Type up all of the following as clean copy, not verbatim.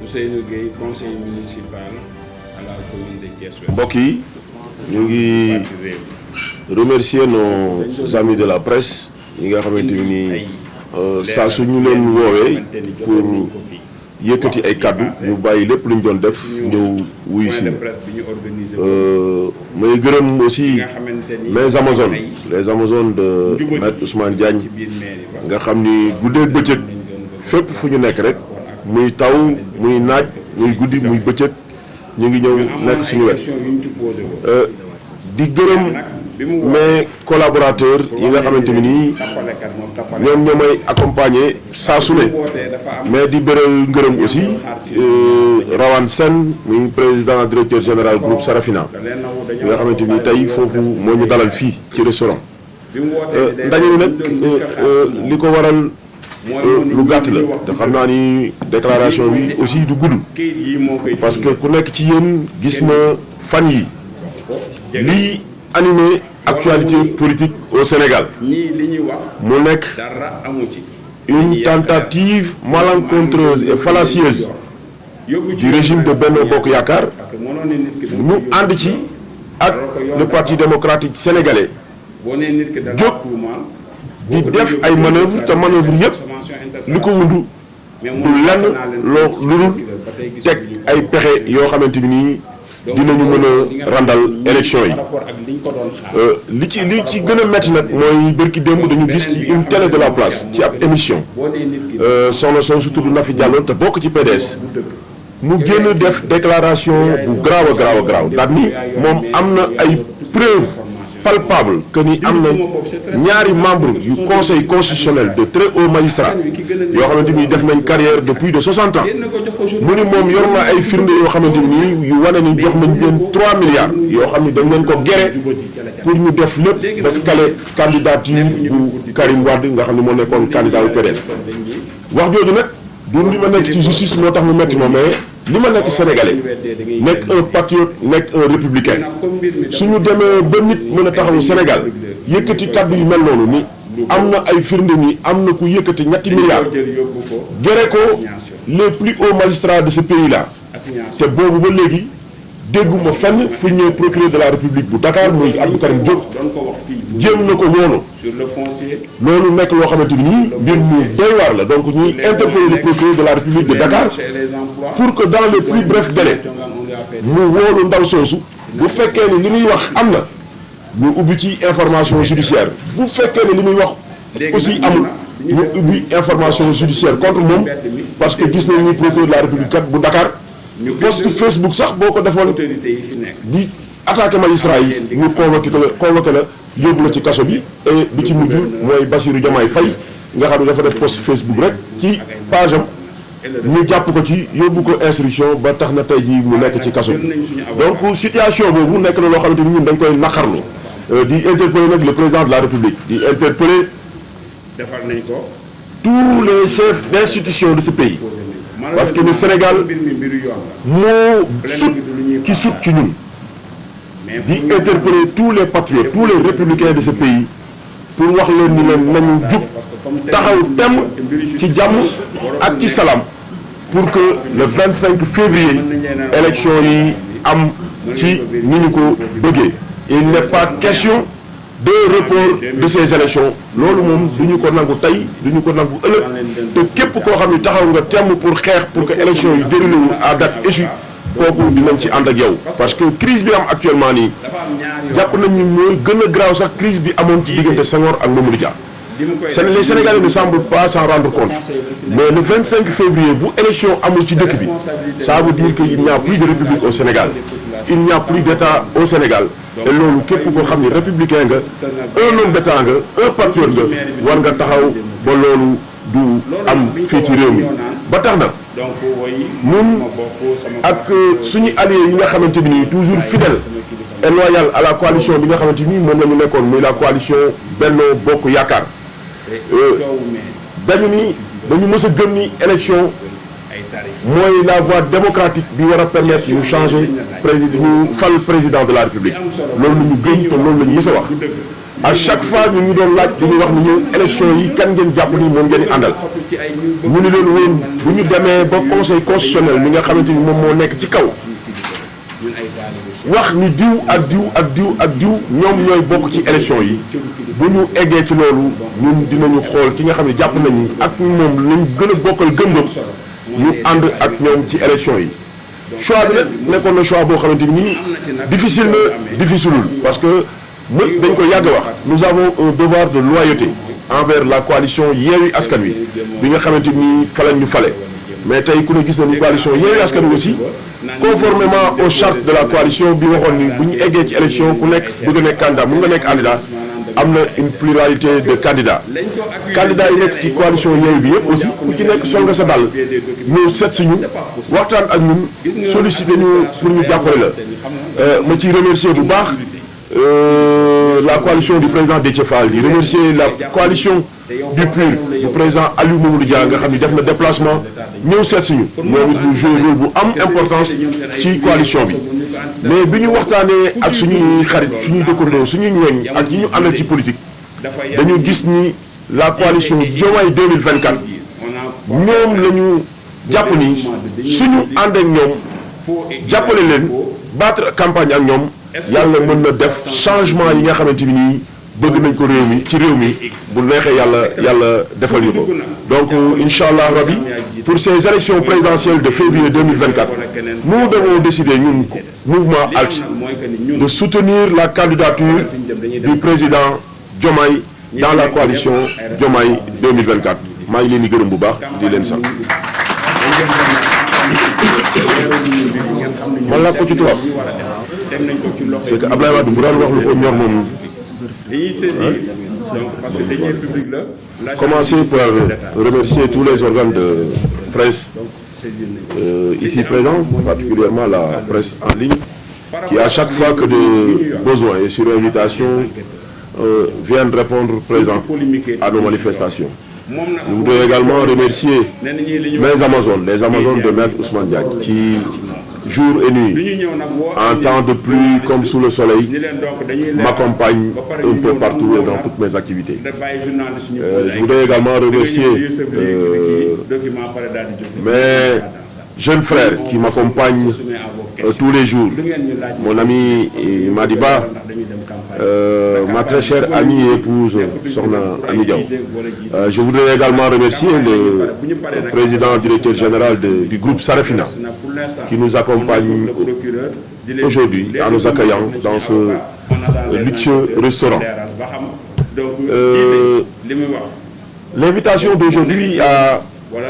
Ousseynou Gueye, conseiller municipal à la commune de Thiès-Ouest. mbokk yi ñu ngi remercier nos amis de la presse yi nga xamante ni saa su ñu leen woowee pour yëkkati ay kaddu ñu bàyyi lépp lu ñu doon def ñëw wuyu si may gërëm aussi les Amazones de Maître Ousmane Diagne nga xam ni guddeeg bëccëg fépp fu ñu nekk rek muy taw muy naaj muy guddi muy bëccëg ñu ngi ñëw nekk suñu wet di gërëm mes collaborateurs yi nga xamante ni nii ñoom ñoo may accompagner saa su ne mais di bëral ngërëm aussi Rawane Sène muy président directeur général groupe Sarafina yi nga xamante ni tey foofu moo ñu dalal fii ci restaurant ndaje mi nag li ko waral lu gàtt la te xam naa ni déclaration bi aussi du gudd parce que ku nekk ci yéen gis na fan yi lii animé actualité politique au Sénégal mu nekk une tentative malencontreuse et fallacieuse du régime de Benno Bokk Yaakaar ñu ànd ci ak le parti démocratique sénégalais jóg di def ay manœuvre te manœuvre yëpp li ko wundu du lenn loo lu dul teg ay pexe yoo xamante ni nii dinañu mën a randal élection yi li ci gën a métti nag mooy bërki démb dañu gis ci une télé de la place ci ab émission soxna soosu tudd Nafi Diallo te bokk ci PDS mu génn def déclaration bu graaw a graaw daal ni moom am na ay preuve palpable que ni am na ñaari membre yu conseil constitutionnel de très hauts magistrats yoo xamante ni def nañ carrière de plus de 60 ans mu ni moom yor na ay firnde yoo xamante ni yu wane ni jox nañ leen 3 milliards yoo xam ni dañ leen ko gere pour ñu def lépp ba kale candidature bu Karim Wade nga xam ne moo nekkoon candidat bu PDS wax jooju nag du li ma nekk ci justice moo tax mu metti ma mais li ma nekk sénégalais nekk un patriote nekk un républicain suñu demee ba nit mën a taxawu Sénégal yëkkati kaddu yu mel noonu ni am na ay firnde ni am na ku yëkkati ñetti milliards gere ko les plus hauts magistrats de ce pays là te boobu ba léegi dégguma fenn fu ñëw procureur de la République bu Dakar muy Abdou Karim Diop jéem na ko woonu loolu nekk loo xamante ni mbir mu doy waar la donc ñuy interpeller le procureur de la République de Dakar pour que dans les plus brefs délais mu woolu ndaw soosu bu fekkee ni li muy wax am na ñu ubbi ci information judiciaire bu fekkee ni li muy wax aussi amul ñu ubbi information judiciaire contre moom parce que gis nañ ni procureur de la République kat bu Dakar post Facebook sax boo ko defoon di attaqué magistrat yi ñu convoqué la yóbbu la ci kaso bi et bi ci mujj mooy Bassirou Diomaye Faye nga xam ne dafa def post Facebook rek ci page am ñu jàpp ko ci yóbbu ko instruction ba tax na tey jii mu nekk ci kaso bi donc situation boobu nekk na loo xamante ni ñun dañ koy naqarlu di interpeller nag le président de la République di interpeller tous les chefs d'institution de ce pays parce que le Sénégal moo sut ki sut ci ñun di interpeller tous les patriotes tous les républicains de ce pays pour wax leen ni leen nañu jug taxaw temm ci jàmm ak ci salaam pour que le 25 février élection yi am ci ni ñu ko bëggee il n'est pas question de report de ces élections loolu moom du ñu ko nangu tey du ñu ko nangu ëllëg te képp koo xam ni taxaw nga temm pour xeex pour que élection yi déroulé wu à date échue kooku dinañ ci ànd ak yow parce que crise bi am actuellement nii jàpp nañ ni mooy gën a graaw sax crise bi amoon ci diggante Senghor ak Mamadou Dia les Sénégalais ne semblent pas s'en rendre compte mais le 25 février bu élection amul ci dëkk bi ça veut dire que il n'y a plus de république au Sénégal il n'y a plus d'état au Sénégal te loolu képp koo xam ni républicain nga un homme d'état nga un patriote nga war nga taxaw ba loolu du am fii ci réew mi ba tax na ñun ak suñu alliés yi nga xamante ni toujours fidèle et loyal à la coalition bi nga xamante ni moom la ñu nekkoon muy la coalition Benno Bokk Yaakaar dañu mës a gëm ni élection mooy la voie démocratique bi war a permettre ñu changer président ñu fal président de la République loolu la ñu gëm te loolu la ñu mës a wax à chaque fois ñu ngi doon laaj dañuy wax ni ñu élection yi kan ngeen jàpp ni moom ngeen di àndal ñu ni leen woon bu ñu demee ba conseil constitutionnel mi nga xamante ni moom moo nekk ci kaw wax ni diw ak diw ak diw ak diw ñoom ñooy bokk ci élection yi bu ñu eggee ci loolu ñun dinañu xool ki nga xam ne jàpp nañu ak moom lañ gën a bokkal gëm-gëm ñu ànd ak ñoom ci élection yi choix bi nag nekkoon na choix boo xamante ni difficile na difficileul parce que dañ ko yàgg wax nous avons un devoir de loyauté envers la coalition Yewwi Askan Wi bi nga xamante ni fale ñu fale mais tey ku ne gis nañu coalition Yewwi Askan Wi aussi conformément aux chartes de la coalition bi waxoon ni bu ñu eggee ci élection ku nekk bëgg a nekk candidat mun nga nekk candidat am na une pluralité de candidats candidats yi nekk ci coalition Yewwi bi yëpp aussi ku ci nekk sol nga sa dàll ñëw seet si ñu waxtaan ak ñun sollicité ñu pour ñu jàppale la ma ciy remercier bu baax la coalition du président Déthié Fall di remercier la coalition du PUR du président Aliou Mamadou Dia nga xam ni def na déplacement ñëw seet si ñu ñoom it ñu joué rôle bu am importance ci coalition bi mais bi ñu waxtaanee ak suñuy xarit suñuy dëkkandoo suñuy ñooñ ak ñi ñu àndal ci politique dañu gis ni la coalition Diomaye 2024 ñoom la ñu jàpp ni suñu ànd ak ñoom jàppale leen battre campagne ak ñoom yàlla mën na def changement yi nga xamante ni nii bëgg nañ ko réew mi ci réew mi bu neexee yàlla defal ñu ko donc incha allah rabbi pour ces élections présidentielles de février 2024 nous devons décider ñun mouvement ALT de soutenir la candidature du président Diomaye dans la coalition Diomaye 2024 maa ngi leen di gërëm bu baax di leen sant. man laa ko ci tubaab c'est que Ablaye Wade bu daan wax lu ko ñor moom. Commencer par remercier tous les organes de presse ici présents, particulièrement la presse en ligne, qui à chaque fois que des besoins et sur invitation viennent répondre présents à nos manifestations. Je voudrais également remercier mes Amazones, les Amazones de Maître Ousmane Diagne, qui jour et nuit, en temps de pluie comme sous le soleil, m'accompagnent un peu partout et dans toutes mes activités. Je voudrais également remercier mes jeunes frères qui m'accompagnent tous les jours. Mon ami Madiba, ma très chère amie et épouse, Sokhna Ami Diaw. Je voudrais également remercier le président directeur général du groupe Sarafina, qui nous accompagne aujourd'hui en nous accueillant dans ce luxueux restaurant. L'invitation d'aujourd'hui a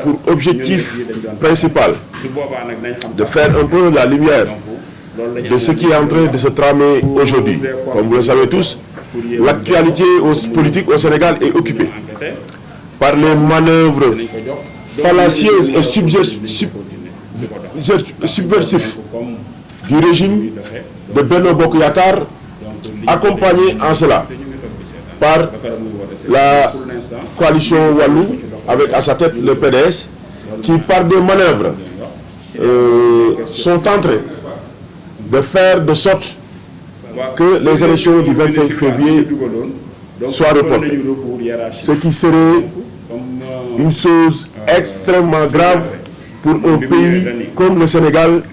pour objectif principal de faire un peu la lumière de ce qui est en train de se tramer aujourd'hui. Comme vous le savez tous, l'actualité politique au Sénégal est occupée par les manœuvres fallacieuses et subversives du régime de Benno Bokk Yakaar, accompagné en cela par la coalition Wallu avec à sa tête le PDS, qui par des manœuvres sont en train de faire de sorte que les élections du 25 février soient reportées. Ce qui serait une chose extrêmement grave pour un pays comme le Sénégal,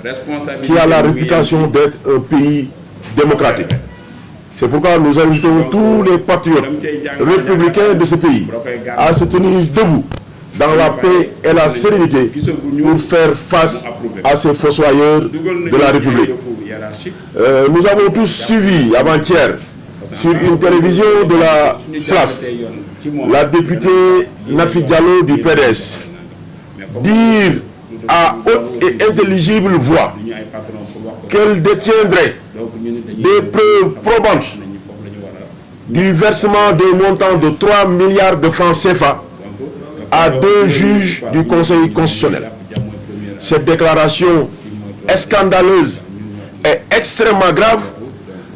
qui a la réputation d'être un pays démocratique. C'est pourquoi nous invitons tous les patriotes républicains de ce pays à se tenir debout dans la paix et la sérénité pour faire face à ces fossoyeurs de la République. Nous avons tous suivi avant-hier sur une télévision de la place la députée Nafi Diallo du PDS dire à haute et intelligible voix qu'elle détiendrait des preuves probantes du versement d'un montant de 3 milliards de francs CFA à 2 juges du Conseil constitutionnel. Cette déclaration scandaleuse et extrêmement grave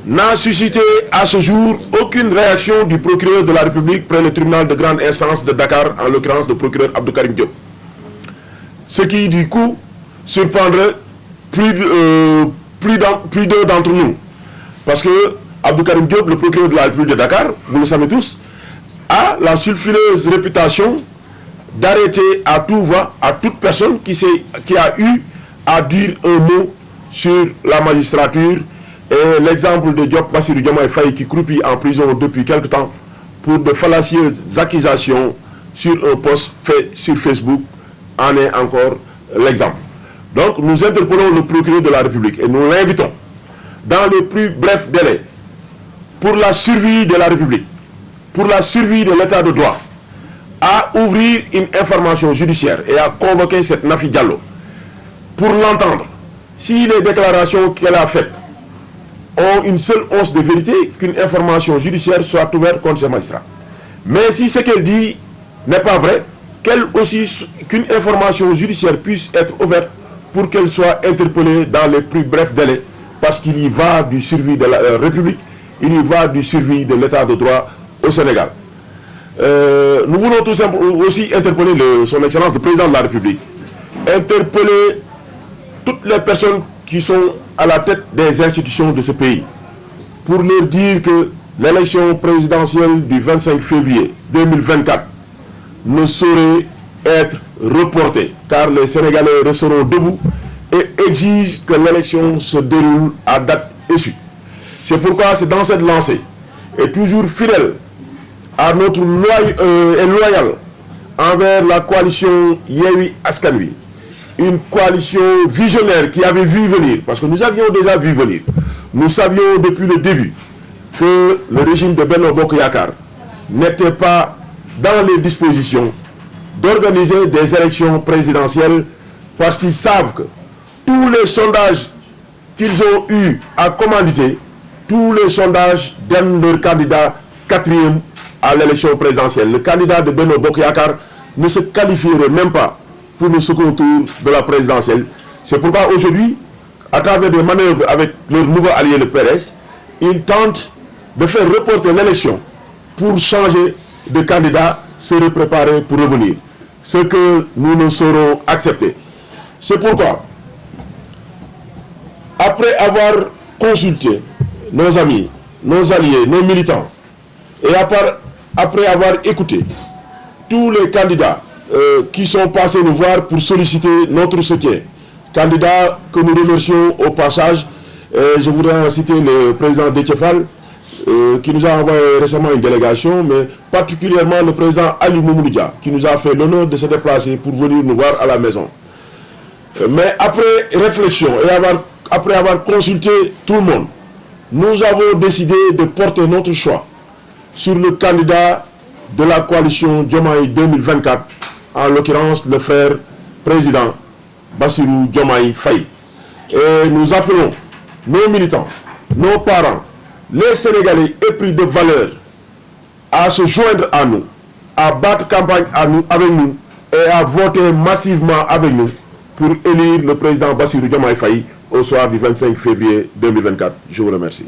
n'a suscité à ce jour aucune réaction du procureur de la République près le tribunal de grande instance de Dakar, en l'occurrence le procureur Abdou Karim Diop. Ce qui, du coup, surprendrait plus d'un d'entre nous. Parce que Abdou Karim Diop, le procureur de la République de Dakar, vous le savez tous, a la sulfureuse réputation d'arrêter à tout va, à toute personne qui a eu à dire un mot sur la magistrature. Et l'exemple de Diop Bassirou Diomaye Faye qui croupit en prison depuis quelque temps pour de fallacieuses accusations sur un post fait sur Facebook en est encore l'exemple. Donc nous interpellons le procureur de la République et nous l'invitons dans les plus brefs délais pour la survie de la République, pour la survie de l'état de droit, à ouvrir une information judiciaire et à convoquer cette Nafi Diallo pour l'entendre. Si les déclarations qu'elle a faites ont une seule once de vérité, qu'une information judiciaire soit ouverte contre ces magistrats. Mais si ce qu'elle dit n'est pas vrai, qu'une information judiciaire puisse être ouverte pour qu'elle soit interpellée dans les plus brefs délais, parce qu'il y va du survie de la République, il y va du survie de l'état de droit au Sénégal. Nous voulons tout simplement aussi interpeller son Excellence, le Président de la République, interpeller toutes les personnes qui sont à la tête des institutions de ce pays, pour leur dire que l'élection présidentielle du 25 février 2024 ne saurait être reportée, car les Sénégalais resteront debout et exigent que l'élection se déroule à date échue. C'est pourquoi c'est dans cette lancée, et toujours fidèle à notre loyal envers la coalition Yewwi Askan Wi, une coalition visionnaire qui avait vu venir, parce que nous avions déjà vu venir. Nous savions depuis le début que le régime de Benno Bokk Yakaar n'était pas dans les dispositions d'organiser des élections présidentielles, parce qu'ils savent que tous les sondages qu'ils ont eu à commanditer, tous les sondages donnent leur candidat 4e à l'élection présidentielle. Le candidat de Benno Bokk Yakaar ne se qualifierait même pas pour le second tour de la présidentielle. C'est pourquoi aujourd'hui, à travers des manœuvres avec leur nouveau allié, le PRS, ils tentent de faire reporter l'élection pour changer de candidat, se préparer pour revenir. Ce que nous ne saurons accepter. C'est pourquoi, après avoir consulté nos amis, nos alliés, nos militants, et après avoir écouté tous les candidats qui sont passés nous voir pour solliciter notre soutien, candidats que nous remercions au passage, je voudrais citer le président Déthié Fall, qui nous a envoyé récemment une délégation, mais particulièrement le président Ali Mamadou Dia, qui nous a fait l'honneur de se déplacer pour venir nous voir à la maison. Mais après réflexion et après avoir consulté tout le monde, nous avons décidé de porter notre choix sur le candidat de la coalition Diomaye 2024, en l'occurrence le frère président Bassirou Diomaye Faye. Et nous appelons nos militants, nos parents, les Sénégalais épris de valeur à se joindre à nous, à battre campagne avec nous et à voter massivement avec nous pour élire le président Bassirou Diomaye Faye au soir du 25 février 2024. Je vous remercie.